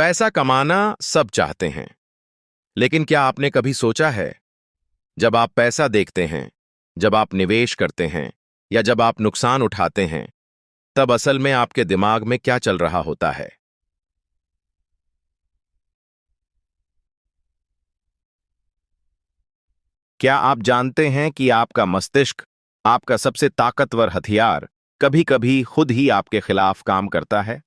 पैसा कमाना सब चाहते हैं, लेकिन क्या आपने कभी सोचा है, जब आप पैसा देखते हैं, जब आप निवेश करते हैं या जब आप नुकसान उठाते हैं, तब असल में आपके दिमाग में क्या चल रहा होता है? क्या आप जानते हैं कि आपका मस्तिष्क, आपका सबसे ताकतवर हथियार, कभी-कभी खुद ही आपके खिलाफ काम करता है?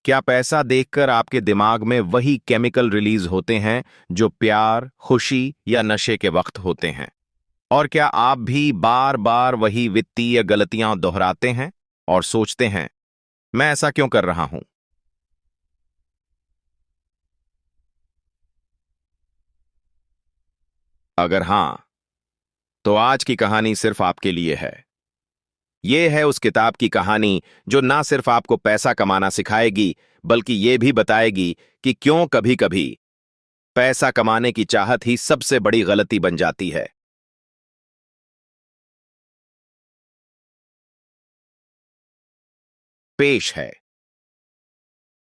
क्या पैसा देखकर आपके दिमाग में वही केमिकल रिलीज होते हैं जो प्यार, खुशी या नशे के वक्त होते हैं? और क्या आप भी बार बार वही वित्तीय गलतियां दोहराते हैं और सोचते हैं, मैं ऐसा क्यों कर रहा हूं? अगर हां, तो आज की कहानी सिर्फ आपके लिए है। ये है उस किताब की कहानी जो ना सिर्फ आपको पैसा कमाना सिखाएगी, बल्कि ये भी बताएगी कि क्यों कभी-कभी पैसा कमाने की चाहत ही सबसे बड़ी गलती बन जाती है। पेश है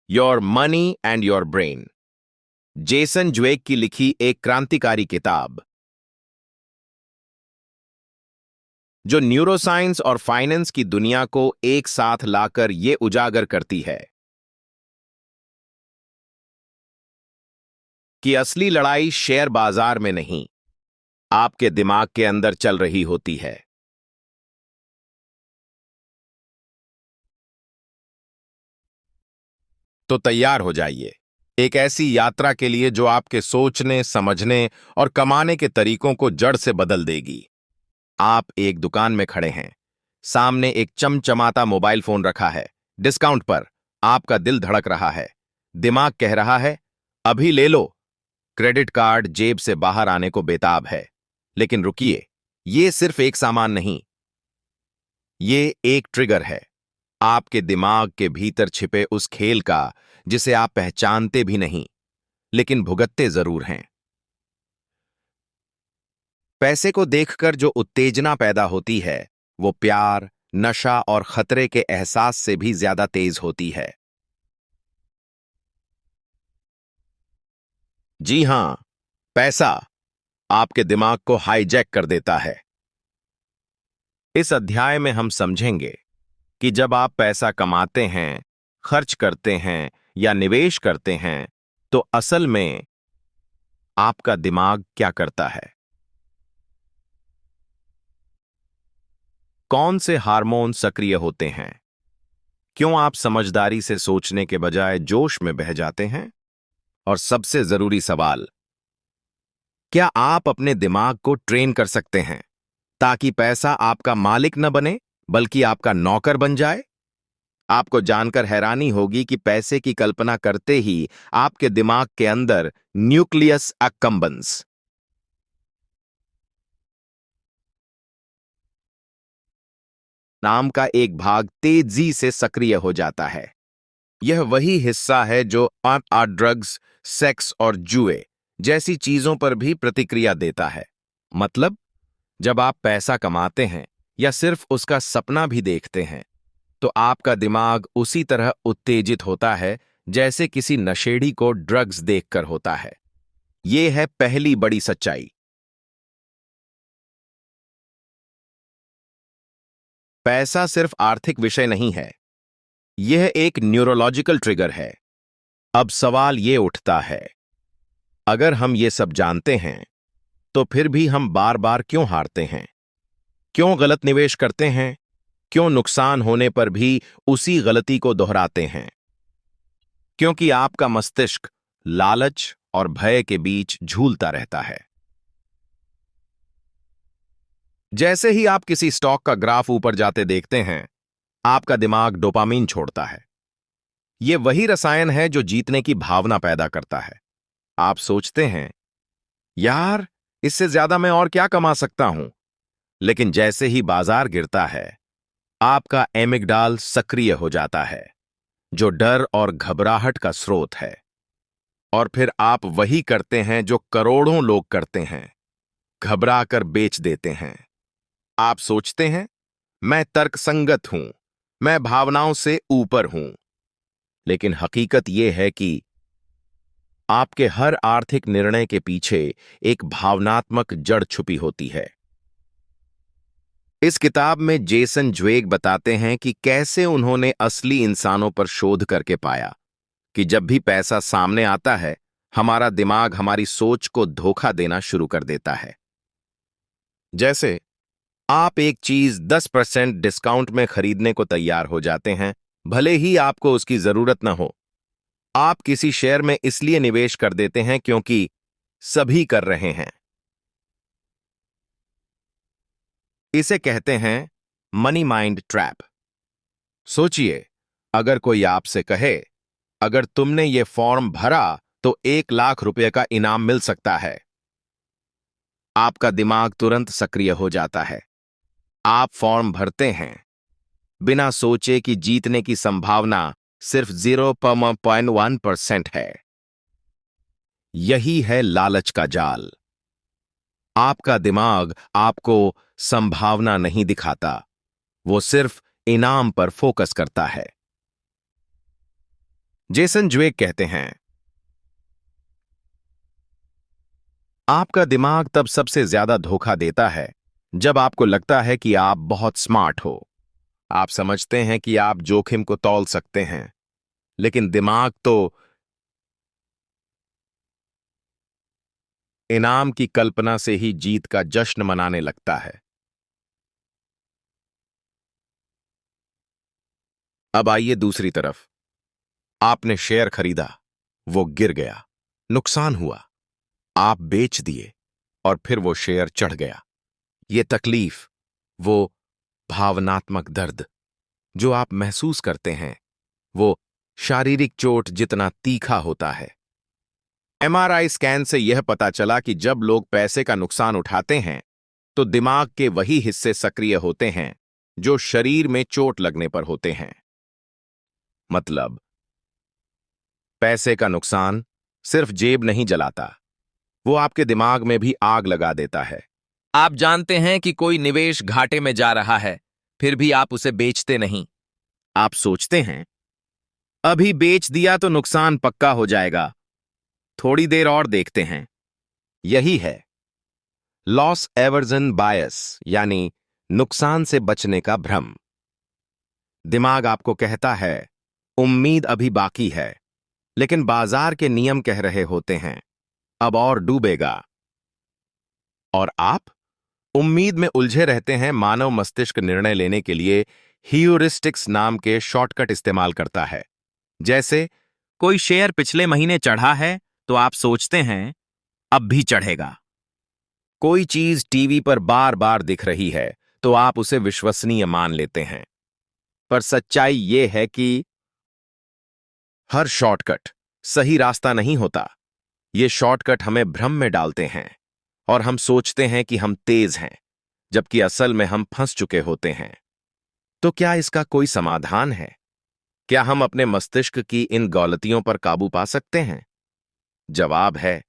your money and your brain, Jason Zweig की लिखी एक क्रांतिकारी किताब जो न्यूरोसाइंस और फाइनेंस की दुनिया को एक साथ लाकर ये उजागर करती है कि असली लड़ाई शेयर बाजार में नहीं, आपके दिमाग के अंदर चल रही होती है। तो तैयार हो जाइए एक ऐसी यात्रा के लिए जो आपके सोचने, समझने और कमाने के तरीकों को जड़ से बदल देगी। आप एक दुकान में खड़े हैं, सामने एक चमचमाता मोबाइल फोन रखा है, डिस्काउंट पर। आपका दिल धड़क रहा है, दिमाग कह रहा है, अभी ले लो। क्रेडिट कार्ड जेब से बाहर आने को बेताब है। लेकिन रुकिए, ये सिर्फ एक सामान नहीं, ये एक ट्रिगर है, आपके दिमाग के भीतर छिपे उस खेल का जिसे आप पहचानते भी नहीं, लेकिन भुगतते जरूर हैं। पैसे को देखकर जो उत्तेजना पैदा होती है, वो प्यार, नशा और खतरे के एहसास से भी ज्यादा तेज होती है। जी हां, पैसा आपके दिमाग को हाईजैक कर देता है। इस अध्याय में हम समझेंगे कि जब आप पैसा कमाते हैं, खर्च करते हैं या निवेश करते हैं, तो असल में आपका दिमाग क्या करता है। कौन से हार्मोन सक्रिय होते हैं? क्यों आप समझदारी से सोचने के बजाय जोश में बह जाते हैं? और सबसे जरूरी सवाल, क्या आप अपने दिमाग को ट्रेन कर सकते हैं ताकि पैसा आपका मालिक न बने, बल्कि आपका नौकर बन जाए? आपको जानकर हैरानी होगी कि पैसे की कल्पना करते ही आपके दिमाग के अंदर न्यूक्लियस अक्कम्बन्स नाम का एक भाग तेजी से सक्रिय हो जाता है। यह वही हिस्सा है जो ड्रग्स, सेक्स और जुए जैसी चीजों पर भी प्रतिक्रिया देता है। मतलब, जब आप पैसा कमाते हैं या सिर्फ उसका सपना भी देखते हैं, तो आपका दिमाग उसी तरह उत्तेजित होता है जैसे किसी नशेड़ी को ड्रग्स देखकर होता है। यह है पहली बड़ी सच्चाई। पैसा सिर्फ आर्थिक विषय नहीं है, यह एक न्यूरोलॉजिकल ट्रिगर है। अब सवाल यह उठता है, अगर हम ये सब जानते हैं, तो फिर भी हम बार बार क्यों हारते हैं? क्यों गलत निवेश करते हैं? क्यों नुकसान होने पर भी उसी गलती को दोहराते हैं? क्योंकि आपका मस्तिष्क लालच और भय के बीच झूलता रहता है। जैसे ही आप किसी स्टॉक का ग्राफ ऊपर जाते देखते हैं, आपका दिमाग डोपामीन छोड़ता है। यह वही रसायन है जो जीतने की भावना पैदा करता है। आप सोचते हैं, यार, इससे ज्यादा मैं और क्या कमा सकता हूं? लेकिन जैसे ही बाजार गिरता है, आपका एमिगडाल सक्रिय हो जाता है, जो डर और घबराहट का स्रोत है। और फिर आप वही करते हैं जो करोड़ों लोग करते हैं, घबराकर बेच देते हैं। आप सोचते हैं, मैं तर्कसंगत हूं, मैं भावनाओं से ऊपर हूं। लेकिन हकीकत यह है कि आपके हर आर्थिक निर्णय के पीछे एक भावनात्मक जड़ छुपी होती है। इस किताब में जेसन ज्वेग बताते हैं कि कैसे उन्होंने असली इंसानों पर शोध करके पाया कि जब भी पैसा सामने आता है, हमारा दिमाग हमारी सोच को धोखा देना शुरू कर देता है। जैसे आप एक चीज 10% डिस्काउंट में खरीदने को तैयार हो जाते हैं, भले ही आपको उसकी जरूरत न हो। आप किसी शेयर में इसलिए निवेश कर देते हैं क्योंकि सभी कर रहे हैं। इसे कहते हैं मनी माइंड ट्रैप। सोचिए, अगर कोई आपसे कहे, अगर तुमने ये फॉर्म भरा तो 1 लाख रुपए का इनाम मिल सकता है, आपका दिमाग तुरंत सक्रिय हो जाता है। आप फॉर्म भरते हैं, बिना सोचे कि जीतने की संभावना सिर्फ 0.1% है। यही है लालच का जाल। आपका दिमाग आपको संभावना नहीं दिखाता, वो सिर्फ इनाम पर फोकस करता है। जेसन ज्वेग कहते हैं, आपका दिमाग तब सबसे ज्यादा धोखा देता है जब आपको लगता है कि आप बहुत स्मार्ट हो। आप समझते हैं कि आप जोखिम को तौल सकते हैं, लेकिन दिमाग तो इनाम की कल्पना से ही जीत का जश्न मनाने लगता है। अब आइए दूसरी तरफ। आपने शेयर खरीदा, वो गिर गया, नुकसान हुआ, आप बेच दिए और फिर वो शेयर चढ़ गया। ये तकलीफ, वो भावनात्मक दर्द जो आप महसूस करते हैं, वो शारीरिक चोट जितना तीखा होता है। एमआरआई स्कैन से यह पता चला कि जब लोग पैसे का नुकसान उठाते हैं तो दिमाग के वही हिस्से सक्रिय होते हैं जो शरीर में चोट लगने पर होते हैं। मतलब, पैसे का नुकसान सिर्फ जेब नहीं जलाता, वो आपके दिमाग में भी आग लगा देता है। आप जानते हैं कि कोई निवेश घाटे में जा रहा है, फिर भी आप उसे बेचते नहीं। आप सोचते हैं, अभी बेच दिया तो नुकसान पक्का हो जाएगा, थोड़ी देर और देखते हैं। यही है लॉस एवर्जन बायस, यानी नुकसान से बचने का भ्रम। दिमाग आपको कहता है, उम्मीद अभी बाकी है, लेकिन बाजार के नियम कह रहे होते हैं, अब और डूबेगा। और आप उम्मीद में उलझे रहते हैं। मानव मस्तिष्क निर्णय लेने के लिए ह्यूरिस्टिक्स नाम के शॉर्टकट इस्तेमाल करता है। जैसे कोई शेयर पिछले महीने चढ़ा है तो आप सोचते हैं अब भी चढ़ेगा। कोई चीज टीवी पर बार बार दिख रही है तो आप उसे विश्वसनीय मान लेते हैं। पर सच्चाई यह है कि हर शॉर्टकट सही रास्ता नहीं होता। ये शॉर्टकट हमें भ्रम में डालते हैं और हम सोचते हैं कि हम तेज हैं, जबकि असल में हम फंस चुके होते हैं। तो क्या इसका कोई समाधान है? क्या हम अपने मस्तिष्क की इन गलतियों पर काबू पा सकते हैं? जवाब है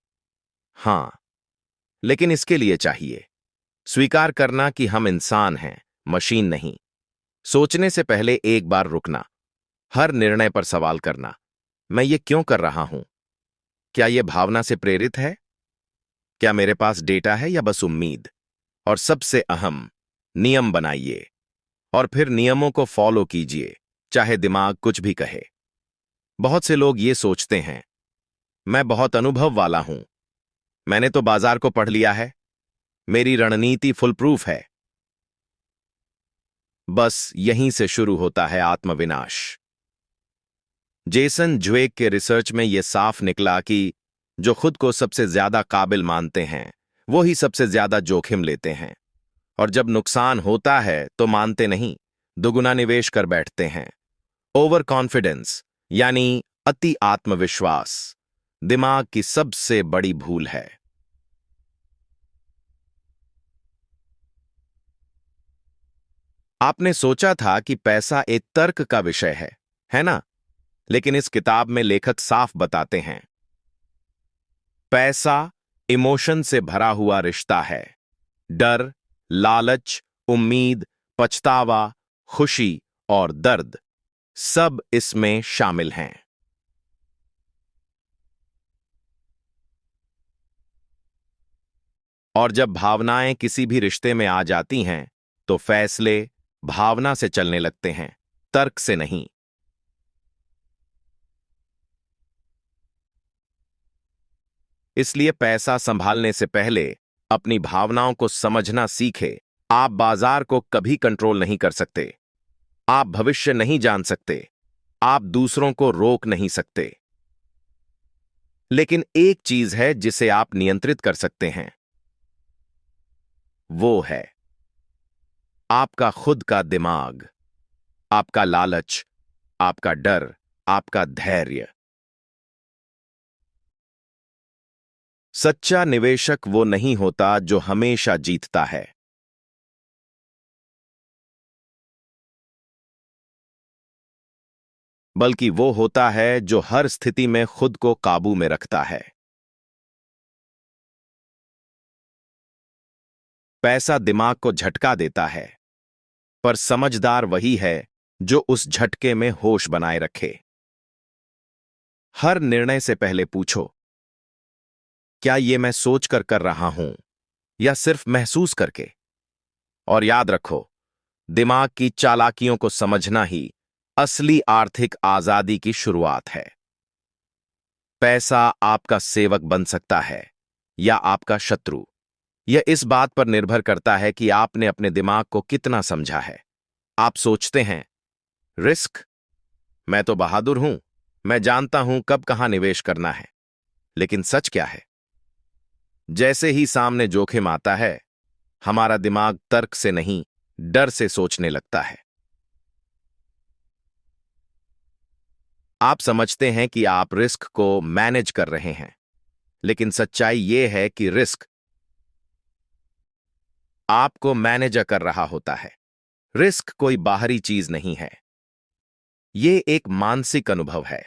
हां, लेकिन इसके लिए चाहिए स्वीकार करना कि हम इंसान हैं, मशीन नहीं। सोचने से पहले एक बार रुकना, हर निर्णय पर सवाल करना, मैं ये क्यों कर रहा हूं? क्या यह भावना से प्रेरित है? क्या मेरे पास डेटा है या बस उम्मीद? और सबसे अहम, नियम बनाइए और फिर नियमों को फॉलो कीजिए, चाहे दिमाग कुछ भी कहे। बहुत से लोग ये सोचते हैं, मैं बहुत अनुभव वाला हूं, मैंने तो बाजार को पढ़ लिया है, मेरी रणनीति फुल प्रूफ है। बस यहीं से शुरू होता है आत्मविनाश। जेसन ज्वेग के रिसर्च में यह साफ निकला कि जो खुद को सबसे ज्यादा काबिल मानते हैं, वो ही सबसे ज्यादा जोखिम लेते हैं। और जब नुकसान होता है तो मानते नहीं, दुगुना निवेश कर बैठते हैं। ओवर कॉन्फिडेंस, यानी अति आत्मविश्वास, दिमाग की सबसे बड़ी भूल है। आपने सोचा था कि पैसा एक तर्क का विषय है ना? लेकिन इस किताब में लेखक साफ बताते हैं, पैसा इमोशन से भरा हुआ रिश्ता है। डर, लालच, उम्मीद, पछतावा, खुशी और दर्द सब इसमें शामिल हैं। और जब भावनाएं किसी भी रिश्ते में आ जाती हैं तो फैसले भावना से चलने लगते हैं, तर्क से नहीं। इसलिए पैसा संभालने से पहले अपनी भावनाओं को समझना सीखे। आप बाजार को कभी कंट्रोल नहीं कर सकते, आप भविष्य नहीं जान सकते, आप दूसरों को रोक नहीं सकते। लेकिन एक चीज है जिसे आप नियंत्रित कर सकते हैं, वो है आपका खुद का दिमाग, आपका लालच, आपका डर, आपका धैर्य। सच्चा निवेशक वो नहीं होता जो हमेशा जीतता है, बल्कि वो होता है जो हर स्थिति में खुद को काबू में रखता है। पैसा दिमाग को झटका देता है, पर समझदार वही है जो उस झटके में होश बनाए रखे। हर निर्णय से पहले पूछो, क्या ये मैं सोचकर कर रहा हूं या सिर्फ महसूस करके? और याद रखो, दिमाग की चालाकियों को समझना ही असली आर्थिक आजादी की शुरुआत है। पैसा आपका सेवक बन सकता है या आपका शत्रु, यह इस बात पर निर्भर करता है कि आपने अपने दिमाग को कितना समझा है। आप सोचते हैं, रिस्क, मैं तो बहादुर हूं, मैं जानता हूं कब कहां निवेश करना है। लेकिन सच क्या है? जैसे ही सामने जोखिम आता है, हमारा दिमाग तर्क से नहीं, डर से सोचने लगता है। आप समझते हैं कि आप रिस्क को मैनेज कर रहे हैं, लेकिन सच्चाई यह है कि रिस्क आपको मैनेज कर रहा होता है। रिस्क कोई बाहरी चीज नहीं है, यह एक मानसिक अनुभव है।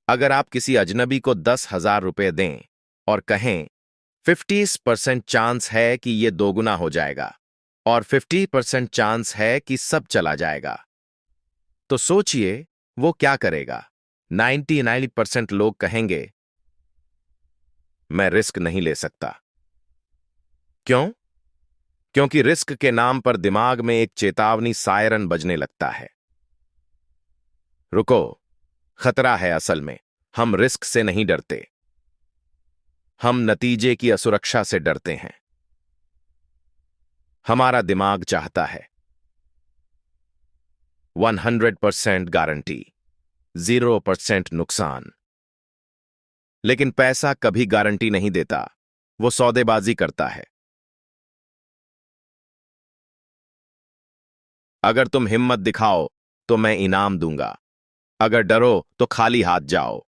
अगर आप किसी अजनबी को 10,000 रुपए दें और कहें 50% चांस है कि यह दोगुना हो जाएगा और 50% चांस है कि सब चला जाएगा, तो सोचिए वो क्या करेगा। 99% लोग कहेंगे, मैं रिस्क नहीं ले सकता। क्यों? क्योंकि रिस्क के नाम पर दिमाग में एक चेतावनी सायरन बजने लगता है। रुको, खतरा है। असल में हम रिस्क से नहीं डरते, हम नतीजे की असुरक्षा से डरते हैं। हमारा दिमाग चाहता है 100% गारंटी, 0% नुकसान। लेकिन पैसा कभी गारंटी नहीं देता, वो सौदेबाजी करता है। अगर तुम हिम्मत दिखाओ तो मैं इनाम दूंगा, अगर डरो तो खाली हाथ जाओ।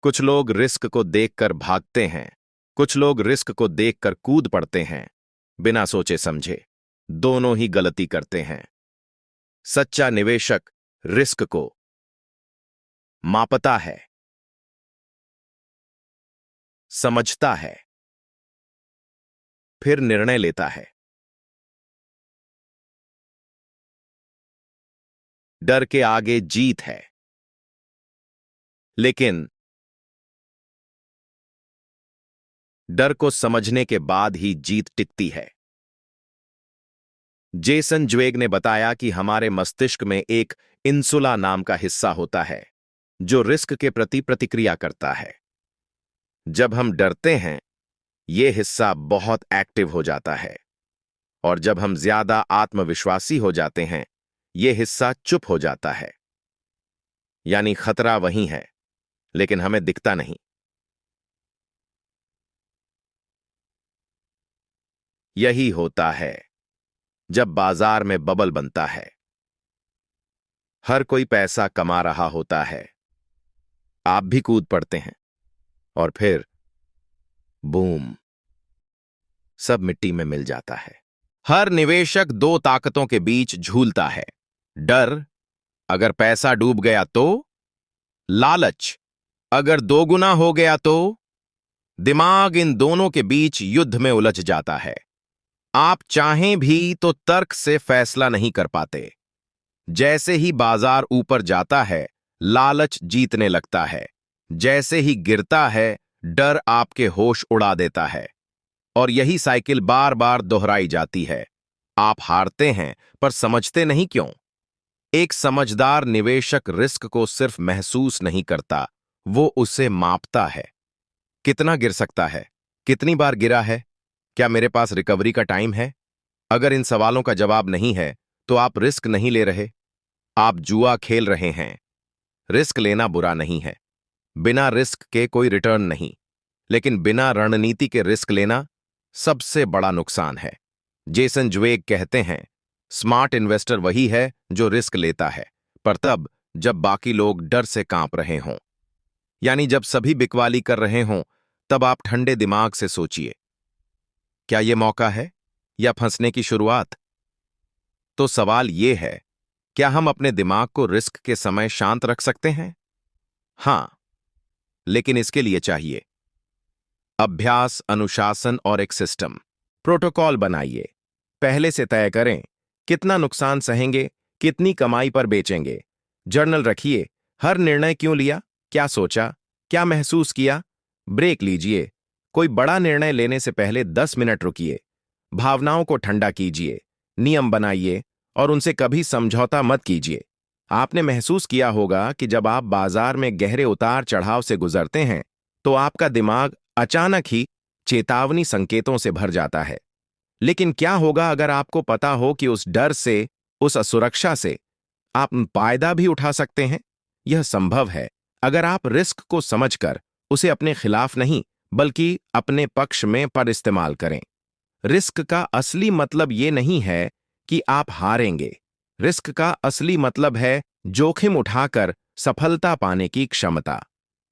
कुछ लोग रिस्क को देखकर भागते हैं, कुछ लोग रिस्क को देखकर कूद पड़ते हैं, बिना सोचे समझे। दोनों ही गलती करते हैं। सच्चा निवेशक रिस्क को मापता है, समझता है, फिर निर्णय लेता है। डर के आगे जीत है, लेकिन डर को समझने के बाद ही जीत टिकती है। जेसन ज्वेग ने बताया कि हमारे मस्तिष्क में एक इंसुला नाम का हिस्सा होता है जो रिस्क के प्रति प्रतिक्रिया करता है। जब हम डरते हैं, यह हिस्सा बहुत एक्टिव हो जाता है, और जब हम ज्यादा आत्मविश्वासी हो जाते हैं, यह हिस्सा चुप हो जाता है। यानी खतरा वहीं है, लेकिन हमें दिखता नहीं। यही होता है जब बाजार में बबल बनता है। हर कोई पैसा कमा रहा होता है, आप भी कूद पड़ते हैं, और फिर बूम, सब मिट्टी में मिल जाता है। हर निवेशक दो ताकतों के बीच झूलता है। डर, अगर पैसा डूब गया तो। लालच, अगर दोगुना हो गया तो। दिमाग इन दोनों के बीच युद्ध में उलझ जाता है। आप चाहें भी तो तर्क से फैसला नहीं कर पाते। जैसे ही बाजार ऊपर जाता है, लालच जीतने लगता है। जैसे ही गिरता है, डर आपके होश उड़ा देता है। और यही साइकिल बार बार दोहराई जाती है। आप हारते हैं, पर समझते नहीं क्यों। एक समझदार निवेशक रिस्क को सिर्फ महसूस नहीं करता, वो उसे मापता है। कितना गिर सकता है? कितनी बार गिरा है? क्या मेरे पास रिकवरी का टाइम है? अगर इन सवालों का जवाब नहीं है, तो आप रिस्क नहीं ले रहे, आप जुआ खेल रहे हैं। रिस्क लेना बुरा नहीं है। बिना रिस्क के कोई रिटर्न नहीं। लेकिन बिना रणनीति के रिस्क लेना सबसे बड़ा नुकसान है। जेसन ज्वेग कहते हैं, स्मार्ट इन्वेस्टर वही है जो रिस्क लेता है, पर तब जब बाकी लोग डर से कांप रहे हों। यानी जब सभी बिकवाली कर रहे हों, तब आप ठंडे दिमाग से सोचिए, क्या यह मौका है या फंसने की शुरुआत? तो सवाल यह है, क्या हम अपने दिमाग को रिस्क के समय शांत रख सकते हैं? हां, लेकिन इसके लिए चाहिए अभ्यास, अनुशासन और एक सिस्टम। प्रोटोकॉल बनाइए। पहले से तय करें, कितना नुकसान सहेंगे, कितनी कमाई पर बेचेंगे। जर्नल रखिए, हर निर्णय क्यों लिया, क्या सोचा, क्या महसूस किया। ब्रेक लीजिए, कोई बड़ा निर्णय लेने से पहले 10 मिनट रुकिए। भावनाओं को ठंडा कीजिए। नियम बनाइए और उनसे कभी समझौता मत कीजिए। आपने महसूस किया होगा कि जब आप बाजार में गहरे उतार चढ़ाव से गुजरते हैं, तो आपका दिमाग अचानक ही चेतावनी संकेतों से भर जाता है। लेकिन क्या होगा अगर आपको पता हो कि उस डर से, उस असुरक्षा से आप फायदा भी उठा सकते हैं? यह संभव है अगर आप रिस्क को समझकर उसे अपने खिलाफ नहीं, बल्कि अपने पक्ष में पर इस्तेमाल करें। रिस्क का असली मतलब ये नहीं है कि आप हारेंगे। रिस्क का असली मतलब है जोखिम उठाकर सफलता पाने की क्षमता।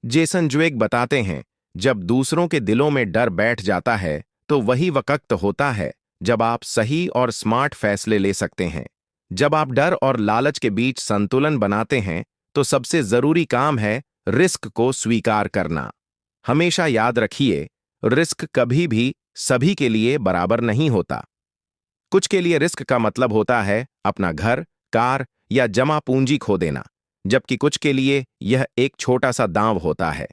जेसन ज्वेग बताते हैं, जब दूसरों के दिलों में डर बैठ जाता है, तो वही वक्त होता है जब आप सही और स्मार्ट फैसले ले सकते हैं। जब आप डर और लालच के बीच संतुलन बनाते हैं, तो सबसे जरूरी काम है रिस्क को स्वीकार करना। हमेशा याद रखिए, रिस्क कभी भी सभी के लिए बराबर नहीं होता। कुछ के लिए रिस्क का मतलब होता है अपना घर, कार या जमा पूंजी खो देना, जबकि कुछ के लिए यह एक छोटा सा दांव होता है,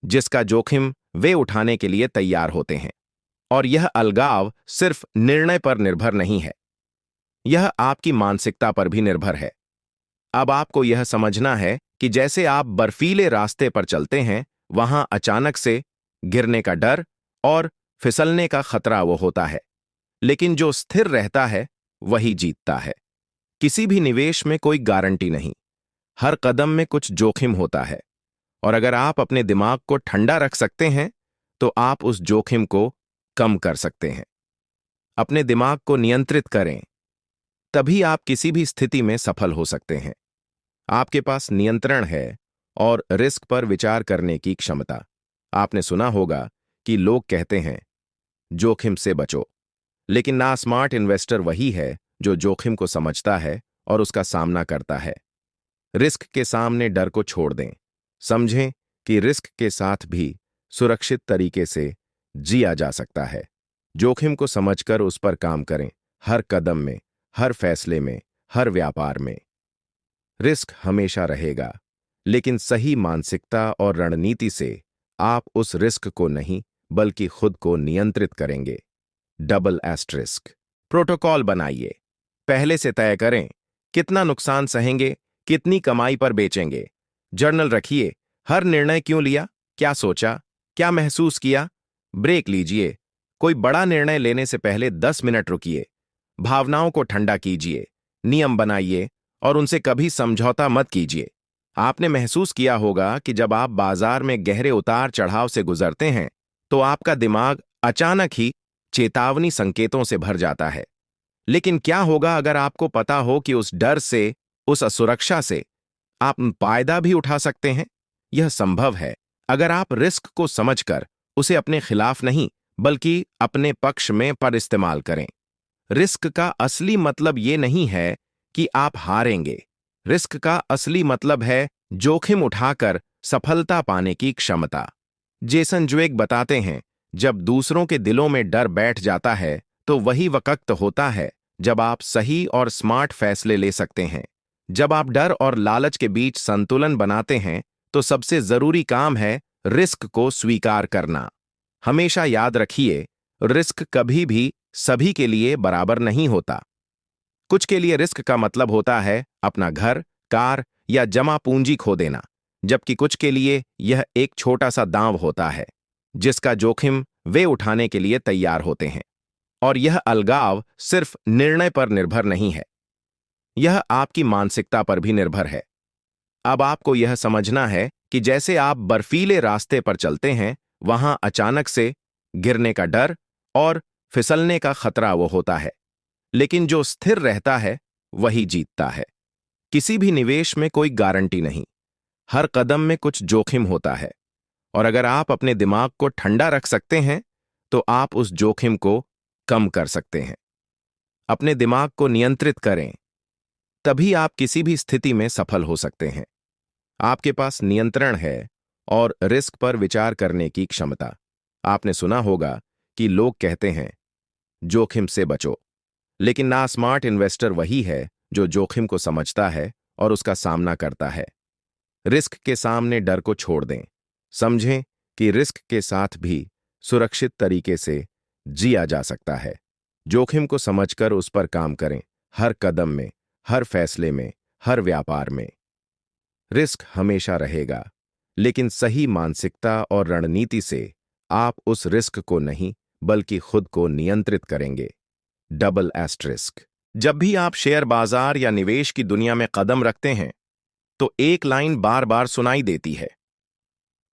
जिसका जोखिम वे उठाने के लिए तैयार होते हैं। और यह अलगाव सिर्फ निर्णय पर निर्भर नहीं है, यह आपकी मानसिकता पर भी निर्भर है। अब आपको यह समझना है कि जैसे आप बर्फीले रास्ते पर चलते हैं, वहां अचानक से गिरने का डर और फिसलने का खतरा वो होता है, लेकिन जो स्थिर रहता है वही जीतता है। किसी भी निवेश में कोई गारंटी नहीं, हर कदम में कुछ जोखिम होता है। और अगर आप अपने दिमाग को ठंडा रख सकते हैं, तो आप उस जोखिम को कम कर सकते हैं। अपने दिमाग को नियंत्रित करें, तभी आप किसी भी स्थिति में सफल हो सकते हैं। आपके पास नियंत्रण है और रिस्क पर विचार करने की क्षमता। आपने सुना होगा कि लोग कहते हैं, जोखिम से बचो, लेकिन ना स्मार्ट इन्वेस्टर वही है जो जोखिम को समझता है और उसका सामना करता है। रिस्क के सामने डर को छोड़ दें। समझें कि रिस्क के साथ भी सुरक्षित तरीके से जिया जा सकता है। जोखिम को समझकर उस पर काम करें, हर कदम में, हर फैसले में, हर व्यापार में। रिस्क हमेशा रहेगा, लेकिन सही मानसिकता और रणनीति से आप उस रिस्क को नहीं, बल्कि खुद को नियंत्रित करेंगे। Double asterisk. प्रोटोकॉल बनाइए। पहले से तय करें, कितना नुकसान सहेंगे, कितनी कमाई पर बेचेंगे। जर्नल रखिए, हर निर्णय क्यों लिया, क्या सोचा, क्या महसूस किया। ब्रेक लीजिए, कोई बड़ा निर्णय लेने से पहले 10 मिनट रुकिए। भावनाओं को ठंडा कीजिए। नियम बनाइए और उनसे कभी समझौता मत कीजिए। आपने महसूस किया होगा कि जब आप बाजार में गहरे उतार चढ़ाव से गुजरते हैं, तो आपका दिमाग अचानक ही चेतावनी संकेतों से भर जाता है। लेकिन क्या होगा अगर आपको पता हो कि उस डर से, उस असुरक्षा से आप फायदा भी उठा सकते हैं? यह संभव है अगर आप रिस्क को समझकर उसे अपने खिलाफ नहीं, बल्कि अपने पक्ष में पर इस्तेमाल करें। रिस्क का असली मतलब ये नहीं है कि आप हारेंगे। रिस्क का असली मतलब है जोखिम उठाकर सफलता पाने की क्षमता। जेसन ज्वेग बताते हैं, जब दूसरों के दिलों में डर बैठ जाता है, तो वही वक्त होता है जब आप सही और स्मार्ट फैसले ले सकते हैं। जब आप डर और लालच के बीच संतुलन बनाते हैं, तो सबसे जरूरी काम है रिस्क को स्वीकार करना। हमेशा याद रखिए, रिस्क कभी भी सभी के लिए बराबर नहीं होता। कुछ के लिए रिस्क का मतलब होता है अपना घर, कार या जमा पूंजी खो देना, जबकि कुछ के लिए यह एक छोटा सा दांव होता है जिसका जोखिम वे उठाने के लिए तैयार होते हैं। और यह अलगाव सिर्फ निर्णय पर निर्भर नहीं है, यह आपकी मानसिकता पर भी निर्भर है। अब आपको यह समझना है कि जैसे आप बर्फीले रास्ते पर चलते हैं, वहां अचानक से गिरने का डर और फिसलने का खतरा वो होता है, लेकिन जो स्थिर रहता है वही जीतता है। किसी भी निवेश में कोई गारंटी नहीं, हर कदम में कुछ जोखिम होता है, और अगर आप अपने दिमाग को ठंडा रख सकते हैं तो आप उस जोखिम को कम कर सकते हैं। अपने दिमाग को नियंत्रित करें, तभी आप किसी भी स्थिति में सफल हो सकते हैं। आपके पास नियंत्रण है और रिस्क पर विचार करने की क्षमता। आपने सुना होगा कि लोग कहते हैं, जोखिम से बचो, लेकिन ना स्मार्ट इन्वेस्टर वही है जो जोखिम को समझता है और उसका सामना करता है। रिस्क के सामने डर को छोड़ दें। समझें कि रिस्क के साथ भी सुरक्षित तरीके से जिया जा सकता है। जोखिम को समझकर उस पर काम करें, हर कदम में, हर फैसले में, हर व्यापार में। रिस्क हमेशा रहेगा, लेकिन सही मानसिकता और रणनीति से आप उस रिस्क को नहीं बल्कि खुद को नियंत्रित करेंगे। Double asterisk. जब भी आप शेयर बाजार या निवेश की दुनिया में कदम रखते हैं, तो एक लाइन बार बार सुनाई देती है,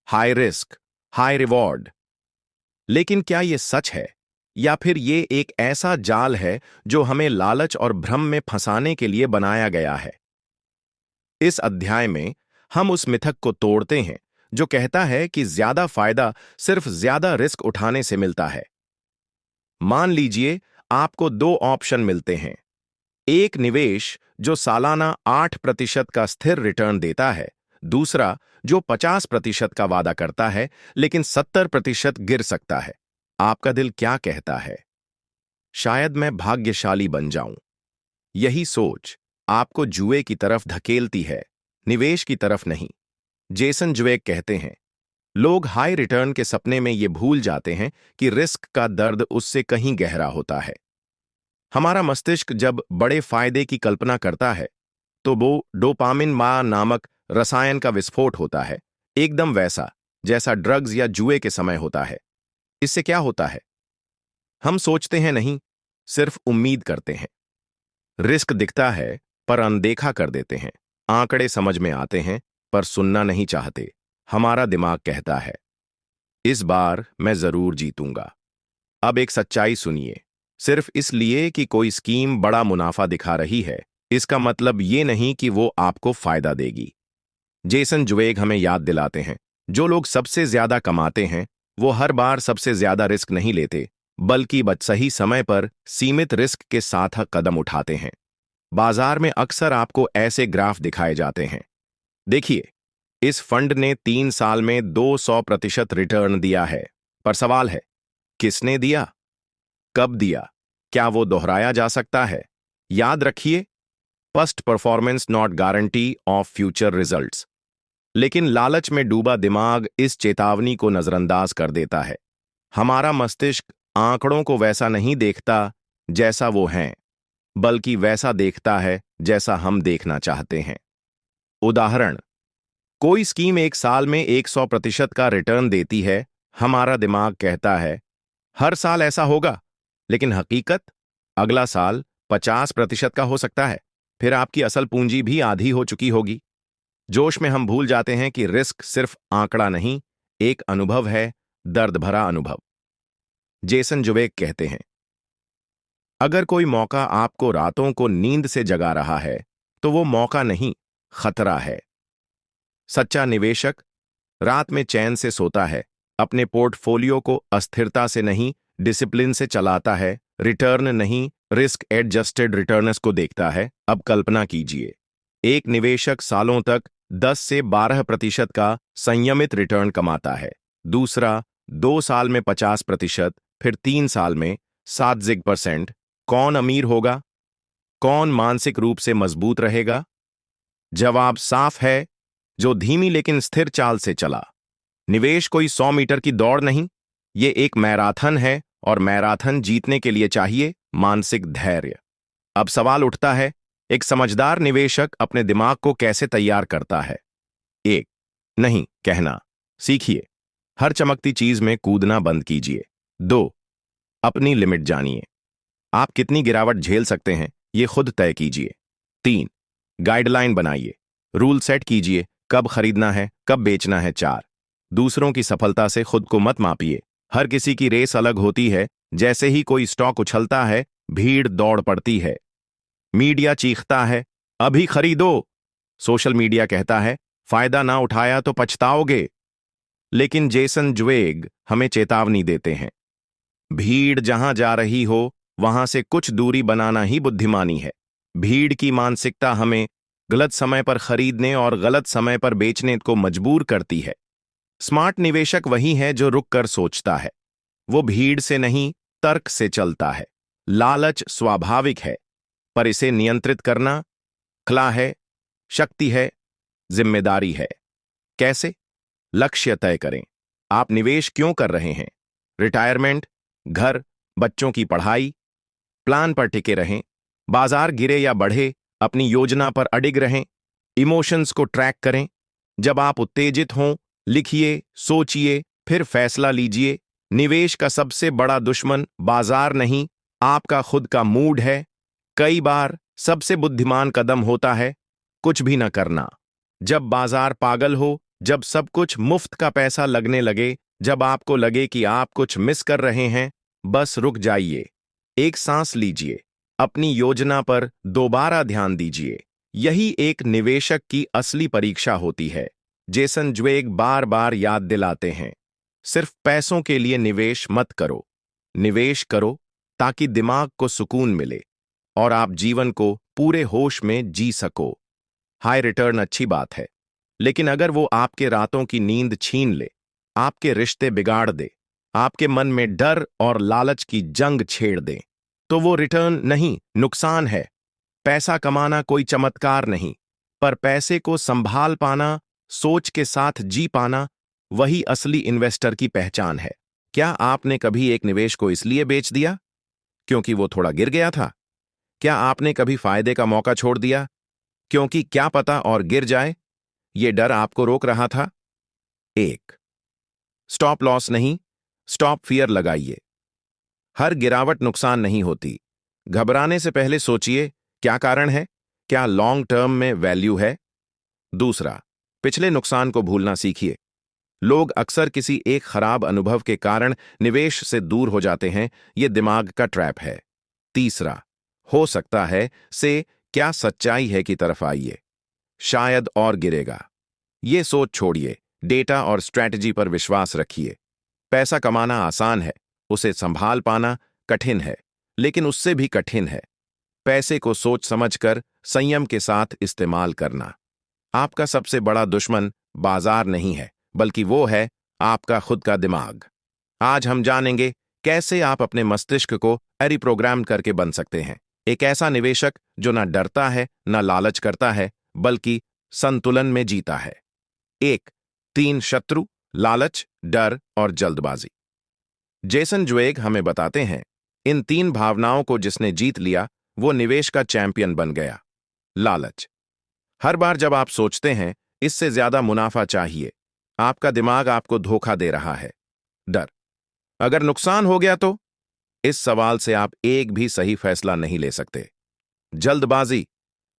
हाई रिस्क, हाई रिवॉर्ड। लेकिन क्या यह सच है, या फिर यह एक ऐसा जाल है जो हमें लालच और भ्रम में फंसाने के लिए बनाया गया है? इस अध्याय में हम उस मिथक को तोड़ते हैं जो कहता है कि ज्यादा फायदा सिर्फ ज्यादा रिस्क उठाने से मिलता है। मान लीजिए आपको दो ऑप्शन मिलते हैं। एक निवेश जो सालाना 8% का स्थिर रिटर्न देता है, दूसरा जो 50% का वादा करता है लेकिन 70% गिर सकता है। आपका दिल क्या कहता है? शायद मैं भाग्यशाली बन जाऊं। यही सोच आपको जुए की तरफ धकेलती है, निवेश की तरफ नहीं। जेसन ज्वेग कहते हैं, लोग हाई रिटर्न के सपने में ये भूल जाते हैं कि रिस्क का दर्द उससे कहीं गहरा होता है। हमारा मस्तिष्क जब बड़े फायदे की कल्पना करता है तो वो डोपामिन मां नामक रसायन का विस्फोट होता है, एकदम वैसा जैसा ड्रग्स या जुए के समय होता है। इससे क्या होता है? हम सोचते हैं नहीं, सिर्फ उम्मीद करते हैं। रिस्क दिखता है पर अनदेखा कर देते हैं। आंकड़े समझ में आते हैं पर सुनना नहीं चाहते। हमारा दिमाग कहता है, इस बार मैं जरूर जीतूंगा। अब एक सच्चाई सुनिए, सिर्फ इसलिए कि कोई स्कीम बड़ा मुनाफा दिखा रही है, इसका मतलब ये नहीं कि वो आपको फायदा देगी। जेसन ज्वेग हमें याद दिलाते हैं, जो लोग सबसे ज्यादा कमाते हैं वो हर बार सबसे ज्यादा रिस्क नहीं लेते, बल्कि सही समय पर सीमित रिस्क के साथ कदम उठाते हैं। बाजार में अक्सर आपको ऐसे ग्राफ दिखाए जाते हैं। देखिए, इस फंड ने 3 साल में 200% रिटर्न दिया है, पर सवाल है, किसने दिया, कब दिया, क्या वो दोहराया जा सकता है? याद रखिए, past performance not guarantee of future results. लेकिन लालच में डूबा दिमाग इस चेतावनी को नजरअंदाज कर देता है। हमारा मस्तिष्क आंकड़ों को वैसा नहीं देखता जैसा वो हैं, बल्कि वैसा देखता है जैसा हम देखना चाहते हैं। उदाहरण, कोई स्कीम 1 साल में 100% का रिटर्न देती है। हमारा दिमाग कहता है, हर साल ऐसा होगा, लेकिन हकीकत अगला साल 50% का हो सकता है। फिर आपकी असल पूंजी भी आधी हो चुकी होगी। जोश में हम भूल जाते हैं कि रिस्क सिर्फ आंकड़ा नहीं, एक अनुभव है, दर्द भरा अनुभव। जेसन ज्वेग कहते हैं, अगर कोई मौका आपको रातों को नींद से जगा रहा है तो वो मौका नहीं, खतरा है। सच्चा निवेशक रात में चैन से सोता है, अपने पोर्टफोलियो को अस्थिरता से नहीं, डिसिप्लिन से चलाता है, रिटर्न नहीं, रिस्क एडजस्टेड रिटर्न्स को देखता है। अब कल्पना कीजिए, एक निवेशक सालों तक 10 से 12% का संयमित रिटर्न कमाता है, दूसरा 2 साल में 50%, फिर 3 साल में 7% कौन अमीर होगा? कौन मानसिक रूप से मजबूत रहेगा? जवाब साफ है, जो धीमी लेकिन स्थिर चाल से चला। निवेश कोई 100 मीटर की दौड़ नहीं, ये एक मैराथन है, और मैराथन जीतने के लिए चाहिए मानसिक धैर्य। अब सवाल उठता है, एक समझदार निवेशक अपने दिमाग को कैसे तैयार करता है? एक, नहीं कहना सीखिए। हर चमकती चीज में कूदना बंद कीजिए। 2, अपनी लिमिट जानिए। आप कितनी गिरावट झेल सकते हैं, ये खुद तय कीजिए। 3, गाइडलाइन बनाइए। रूल सेट कीजिए, कब खरीदना है, कब बेचना है। 4, दूसरों की सफलता से खुद को मत मापिए। हर किसी की रेस अलग होती है। जैसे ही कोई स्टॉक उछलता है, भीड़ दौड़ पड़ती है। मीडिया चीखता है, अभी खरीदो। सोशल मीडिया कहता है, फायदा ना उठाया तो पछताओगे। लेकिन जेसन ज्वेग हमें चेतावनी देते हैं, भीड़ जहां जा रही हो वहां से कुछ दूरी बनाना ही बुद्धिमानी है। भीड़ की मानसिकता हमें गलत समय पर खरीदने और गलत समय पर बेचने को मजबूर करती है। स्मार्ट निवेशक वही है जो रुक कर सोचता है। वो भीड़ से नहीं, तर्क से चलता है। लालच स्वाभाविक है, पर इसे नियंत्रित करना कला है, शक्ति है, जिम्मेदारी है। कैसे? लक्ष्य तय करें। आप निवेश क्यों कर रहे हैं? रिटायरमेंट, घर, बच्चों की पढ़ाई। प्लान पर टिके रहें। बाजार गिरे या बढ़े, अपनी योजना पर अडिग रहें। इमोशंस को ट्रैक करें। जब आप उत्तेजित हों, लिखिए, सोचिए, फिर फैसला लीजिए। निवेश का सबसे बड़ा दुश्मन बाजार नहीं, आपका खुद का मूड है। कई बार सबसे बुद्धिमान कदम होता है कुछ भी न करना। जब बाजार पागल हो, जब सब कुछ मुफ्त का पैसा लगने लगे, जब आपको लगे कि आप कुछ मिस कर रहे हैं, बस रुक जाइए। एक सांस लीजिए, अपनी योजना पर दोबारा ध्यान दीजिए। यही एक निवेशक की असली परीक्षा होती है। जेसन ज्वेग बार बार याद दिलाते हैं, सिर्फ पैसों के लिए निवेश मत करो। निवेश करो ताकि दिमाग को सुकून मिले और आप जीवन को पूरे होश में जी सको। हाई रिटर्न अच्छी बात है, लेकिन अगर वो आपके रातों की नींद छीन ले, आपके रिश्ते बिगाड़ दे, आपके मन में डर और लालच की जंग छेड़ दे, तो वो रिटर्न नहीं, नुकसान है। पैसा कमाना कोई चमत्कार नहीं, पर पैसे को संभाल पाना, सोच के साथ जी पाना, वही असली इन्वेस्टर की पहचान है। क्या आपने कभी एक निवेश को इसलिए बेच दिया क्योंकि वो थोड़ा गिर गया था? क्या आपने कभी फायदे का मौका छोड़ दिया क्योंकि क्या पता और गिर जाए? ये डर आपको रोक रहा था? एक, स्टॉप लॉस नहीं, स्टॉप फियर लगाइए। हर गिरावट नुकसान नहीं होती। घबराने से पहले सोचिए, क्या कारण है? क्या लॉन्ग टर्म में वैल्यू है? दूसरा, पिछले नुकसान को भूलना सीखिए। लोग अक्सर किसी एक खराब अनुभव के कारण निवेश से दूर हो जाते हैं। यह दिमाग का ट्रैप है। तीसरा, हो सकता है से क्या सच्चाई है की तरफ आइए। शायद और गिरेगा। ये सोच छोड़िए, डेटा और स्ट्रैटेजी पर विश्वास रखिए। पैसा कमाना आसान है, उसे संभाल पाना कठिन है, लेकिन उससे भी कठिन है पैसे को सोच समझकर संयम के साथ इस्तेमाल करना। आपका सबसे बड़ा दुश्मन बाजार नहीं है, बल्कि वो है आपका खुद का दिमाग। आज हम जानेंगे कैसे आप अपने मस्तिष्क को रिप्रोग्राम करके बन सकते हैं एक ऐसा निवेशक जो ना डरता है, ना लालच करता है, बल्कि संतुलन में जीता है। 1, 3 शत्रु, लालच, डर और जल्दबाजी। जेसन ज्वेग हमें बताते हैं, इन 3 भावनाओं को जिसने जीत लिया, वो निवेश का चैंपियन बन गया। लालच, हर बार जब आप सोचते हैं इससे ज्यादा मुनाफा चाहिए, आपका दिमाग आपको धोखा दे रहा है। डर, अगर नुकसान हो गया तो? इस सवाल से आप एक भी सही फैसला नहीं ले सकते। जल्दबाजी,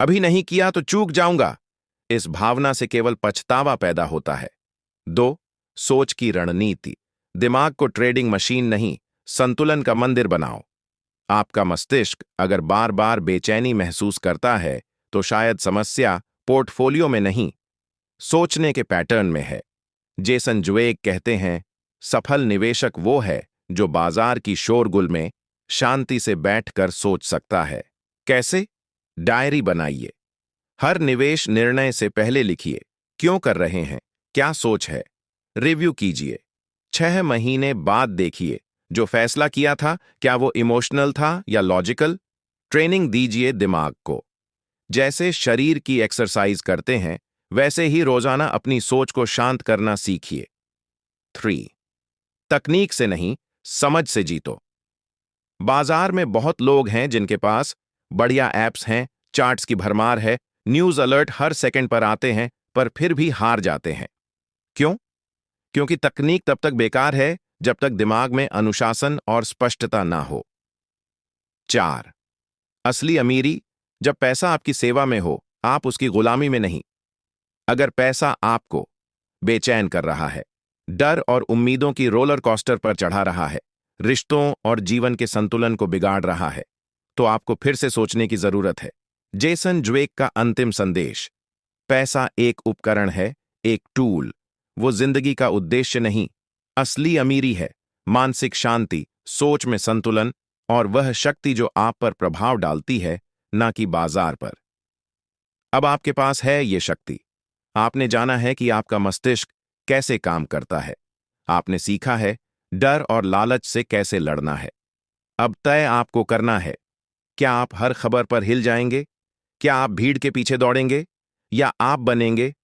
अभी नहीं किया तो चूक जाऊंगा, इस भावना से केवल पछतावा पैदा होता है। 2, सोच की रणनीति, दिमाग को ट्रेडिंग मशीन नहीं, संतुलन का मंदिर बनाओ। आपका मस्तिष्क अगर बार बार बेचैनी महसूस करता है, तो शायद समस्या पोर्टफोलियो में नहीं, सोचने के पैटर्न में है। जेसन ज्वेग कहते हैं, सफल निवेशक वो है जो बाजार की शोरगुल में शांति से बैठकर सोच सकता है। कैसे? डायरी बनाइए। हर निवेश निर्णय से पहले लिखिए, क्यों कर रहे हैं, क्या सोच है। रिव्यू कीजिए, 6 महीने बाद देखिए, जो फैसला किया था, क्या वो इमोशनल था या लॉजिकल? ट्रेनिंग दीजिए दिमाग को। जैसे शरीर की एक्सरसाइज करते हैं, वैसे ही रोजाना अपनी सोच को शांत करना सीखिए। 3. तकनीक से नहीं, समझ से जीतो। बाजार में बहुत लोग हैं जिनके पास बढ़िया ऐप्स हैं, चार्ट्स की भरमार है, न्यूज अलर्ट हर सेकंड पर आते हैं, पर फिर भी हार जाते हैं। क्यों? क्योंकि तकनीक तब तक बेकार है जब तक दिमाग में अनुशासन और स्पष्टता ना हो। 4. असली अमीरी, जब पैसा आपकी सेवा में हो, आप उसकी गुलामी में नहीं। अगर पैसा आपको बेचैन कर रहा है, डर और उम्मीदों की रोलर कोस्टर पर चढ़ा रहा है, रिश्तों और जीवन के संतुलन को बिगाड़ रहा है, तो आपको फिर से सोचने की जरूरत है। जेसन ड्वेक का अंतिम संदेश: पैसा एक उपकरण है, एक टूल। वो जिंदगी का उद्देश्य नहीं। असली अमीरी है मानसिक शांति, सोच में संतुलन और वह शक्ति जो आप पर प्रभाव डालती है, ना कि बाजार पर। अब आपके पास है ये शक्ति। आपने जाना है कि आपका मस्तिष्क कैसे काम करता है। आपने सीखा है डर और लालच से कैसे लड़ना है। अब तय आपको करना है। क्या आप हर खबर पर हिल जाएंगे? क्या आप भीड़ के पीछे दौड़ेंगे? या आप बनेंगे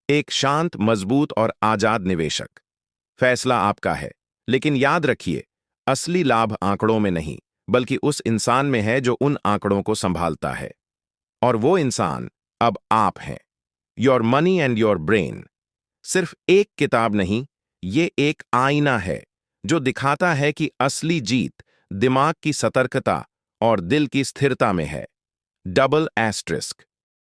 एक शांत, मजबूत और आजाद निवेशक? फैसला आपका है, लेकिन याद रखिए, असली लाभ आंकड़ों में नहीं, बल्कि उस इंसान में है जो उन आंकड़ों को संभालता है। और वो इंसान अब आप हैं। Your money and your brain सिर्फ एक किताब नहीं, ये एक आईना है जो दिखाता है कि असली जीत दिमाग की सतर्कता और दिल की स्थिरता में है। Double asterisk.